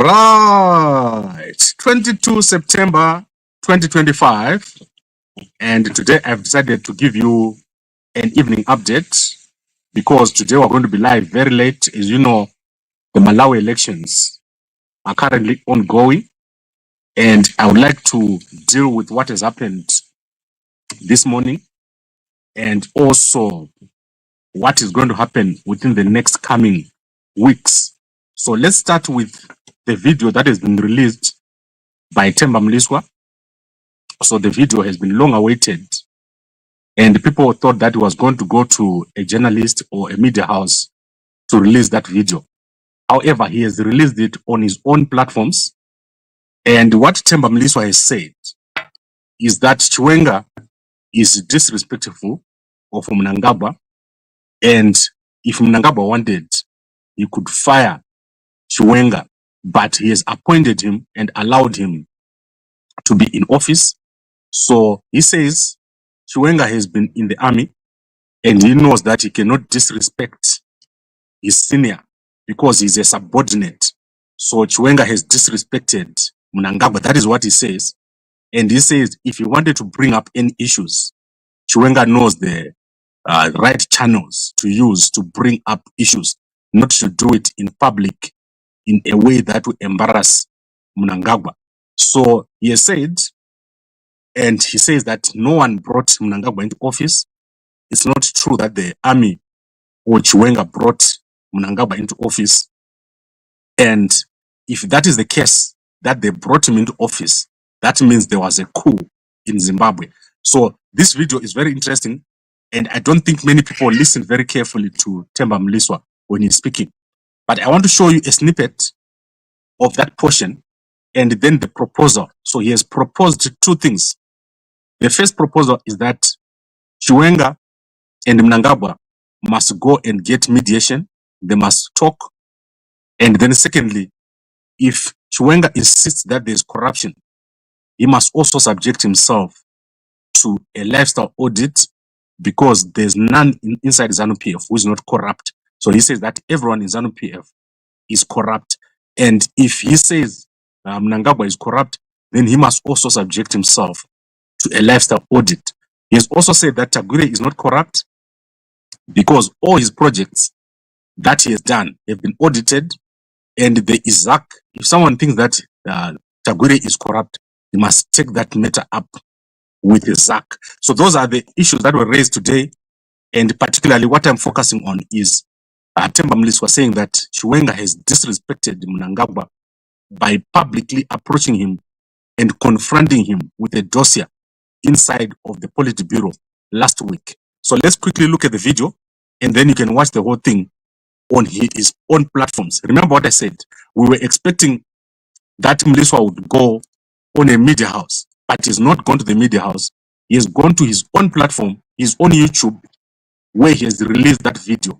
Right, 22 September 2025, and today I've decided to give you an evening update because today we're going to be live very late. As you know, the Malawi elections are currently ongoing, and I would like to deal with what has happened this morning and also what is going to happen within the next coming weeks. So let's start with the video that has been released by Temba Mliswa. So the video has been long awaited, and people thought that he was going to go to a journalist or a media house to release that video. However, he has released it on his own platforms. And what Temba Mliswa has said is that Chiwenga is disrespectful of Mnangagwa, and if Mnangagwa wanted, he could fire Chiwenga, but he has appointed him and allowed him to be in office. So he says Chiwenga has been in the army and he knows that he cannot disrespect his senior because he's a subordinate. So Chiwenga has disrespected Mnangagwa. That is what he says. And he says if he wanted to bring up any issues, Chiwenga knows the right channels to use to bring up issues, not to do it in public in a way that will embarrass Mnangagwa. So he has said, and he says that no one brought Mnangagwa into office. It's not true that the army or Chiwenga brought Mnangagwa into office. And if that is the case, that they brought him into office, that means there was a coup in Zimbabwe. So this video is very interesting, and I don't think many people listen very carefully to Temba Mliswa when he's speaking. But I want to show you a snippet of that portion and then the proposal. So he has proposed two things. The first proposal is that Chiwenga and Mnangagwa must go and get mediation. They must talk. And then secondly, if Chiwenga insists that there is corruption, he must also subject himself to a lifestyle audit because there's none inside ZANU PF who is not corrupt. So he says that everyone in ZANU PF is corrupt. And if he says Mnangagwa is corrupt, then he must also subject himself to a lifestyle audit. He has also said that Tagure is not corrupt because all his projects that he has done have been audited, and there is ZAC. If someone thinks that Tagure is corrupt, he must take that matter up with the ZAC. So those are the issues that were raised today, and particularly what I'm focusing on is Temba Mliswa saying that Chiwenga has disrespected Mnangagwa by publicly approaching him and confronting him with a dossier inside of the Politburo last week. So let's quickly look at the video, and then you can watch the whole thing on his own platforms. Remember what I said, we were expecting that Mliswa would go on a media house, but he's not gone to the media house. He has gone to his own platform, his own YouTube, where he has released that video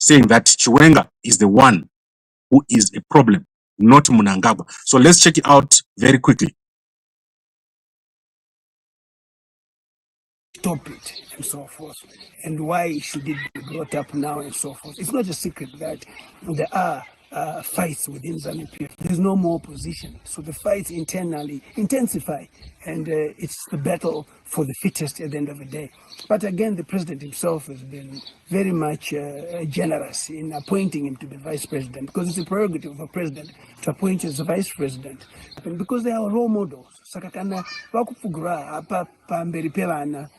saying that Chiwenga is the one who is a problem, not Mnangagwa. So let's check it out very quickly. Stop it and so forth, and why should it be brought up now and so forth. It's not a secret that there are fights within ZANU PF. There's no more opposition, so the fights internally intensify, and it's the battle for the fittest at the end of the day. But again, the president himself has been very much generous in appointing him to be vice president, because it's a prerogative of a president to appoint as a vice president, and because they are role models. Sakakana wakupugura apa pamberi pelana.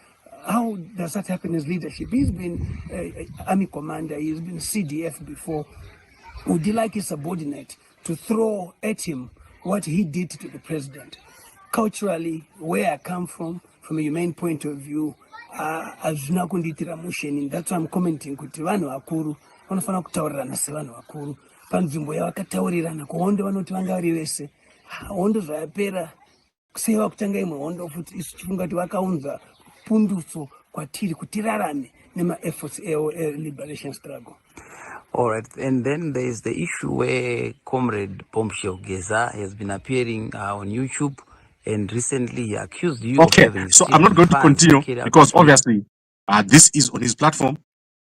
How does that happen as leadership? He's been army commander, he's been CDF before. Would you like his subordinate to throw at him what he did to the president? Culturally, where I come from a humane point of view, that's why I'm commenting kuti vanhu vakuru vanofana kutaurirana sevanhu vakuru panzvimbo yavakataurirana kuhondo vanoti vanga vari vese hondo zvayapera kuseva kutanga imwe hondo futi isu tifunga kuti vakaunza pundutso kwatiri kuti tirarame nema-efforts liberation struggle. All right, and then there is the issue where Comrade Bombshell Geza has been appearing on YouTube, and recently he accused you of having... So I'm not going to continue because obviously this is on his platform,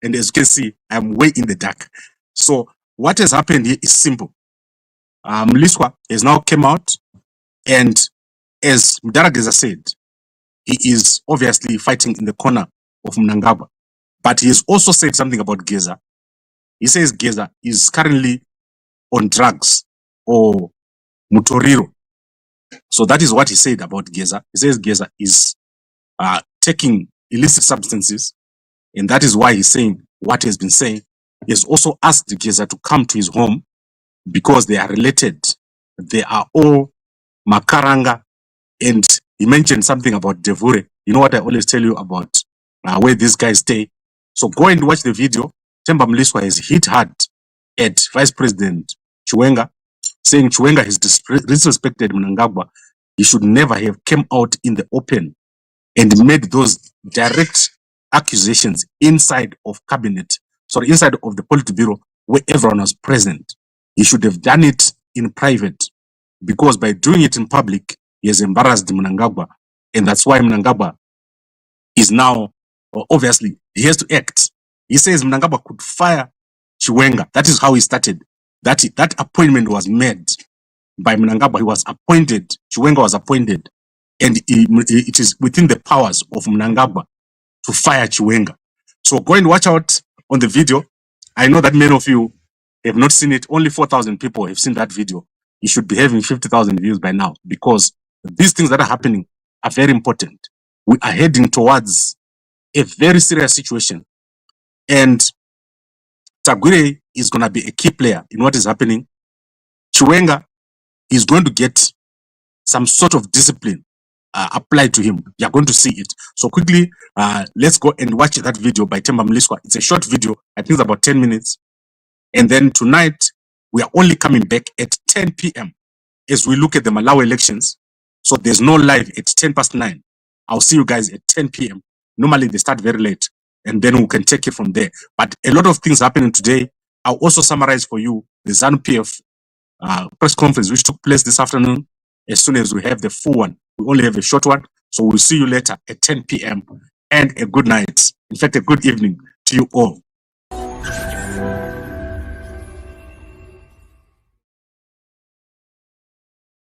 and as you can see, I'm way in the dark. So what has happened here is simple. Mliswa has now come out, and as Mdarageza said, he is obviously fighting in the corner of Mnangagwa. But he has also said something about Geza. He says Geza is currently on drugs or Mutoriro. So that is what he said about Geza. He says Geza is taking illicit substances, and that is why he's saying what he has been saying. He has also asked Geza to come to his home because they are related. They are all Makaranga, and he mentioned something about Devure. You know what I always tell you about where these guys stay. So go and watch the video. Temba Mliswa has hit hard at Vice President Chiwenga, saying Chiwenga has disrespected Mnangagwa. He should never have come out in the open and made those direct accusations inside of cabinet, sorry, inside of the Politburo where everyone was present. He should have done it in private, because by doing it in public, he has embarrassed Mnangagwa, and that's why Mnangagwa is now, obviously, he has to act. He says Mnangagwa could fire Chiwenga. That is how he started. That appointment was made by Mnangagwa. He was appointed, Chiwenga was appointed, and it is within the powers of Mnangagwa to fire Chiwenga. So go and watch out on the video. I know that many of you have not seen it. Only 4,000 people have seen that video. You should be having 50,000 views by now, because these things that are happening are very important. We are heading towards a very serious situation, and Tagwire is going to be a key player in what is happening. Chiwenga is going to get some sort of discipline applied to him. You are going to see it. So quickly, let's go and watch that video by Temba Mliswa. It's a short video. I think it's about 10 minutes. And then tonight, we are only coming back at 10 p.m. as we look at the Malawi elections. So there's no live at 9:10. I'll see you guys at 10 p.m. Normally, they start very late, and then we can take it from there. But a lot of things happening today. I'll also summarize for you the ZANU PF press conference, which took place this afternoon. As soon as we have the full one, we only have a short one. So we'll see you later at 10 p.m. and a good night. In fact, a good evening to you all.